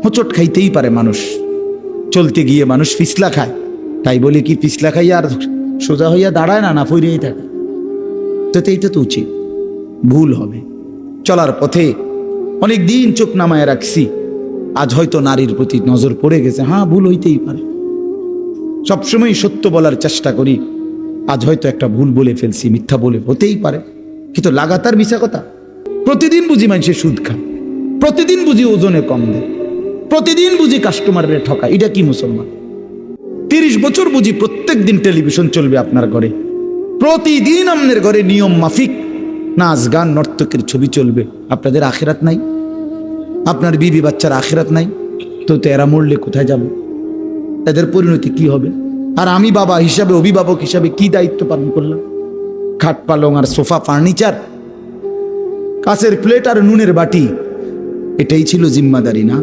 হোঁচট খাইতেই পারে মানুষ, চলতে গিয়ে মানুষ পিছলা খায়, তাই বলে কি পিছলা খাইয়া আর সোজা হইয়া দাঁড়ায় না, না ফিরেই থাকে? তো এইটা তো উচিত, ভুল হবে। চলার পথে অনেক দিন চোখ নামায় রাখছি, আজ হয়তো নারীর প্রতি নজর পড়ে গেছে, হ্যাঁ ভুল হইতেই পারে। সবসময় সত্য বলার চেষ্টা করি, আজ হয়তো একটা ভুল বলে ফেলছি, মিথ্যা বলে, হতেই পারে। কিন্তু লাগাতার মিশা কথা, প্রতিদিন বুঝি মানুষে সুদ খায়, প্রতিদিন বুঝি ওজনে কম দেয়, প্রতিদিন বুঝি কাস্টমারের ঠকায়, এটা কি মুসলমান? 30 বছর বুঝি প্রত্যেক দিন টেলিভিশন চলবে আপনার ঘরে, প্রতিদিন আপনার ঘরে নিয়ম মাফিক নাচ গান নর্তকের ছবি চলবে। আপনাদের আখিরাত নাই? আপনার বিবি বাচ্চার আখিরাত নাই? তো এরা মরলে কোথায় যাবে? এদের পরিণতি কি হবে? আর আমি বাবা হিসাবে, অভিভাবক হিসাবে কি দায়িত্ব পালন করলাম? খাট পালং আর সোফা ফার্নিচার, কাঁচের প্লেট আর নুনের বাটি, এটাই ছিল জিম্মাদারি না?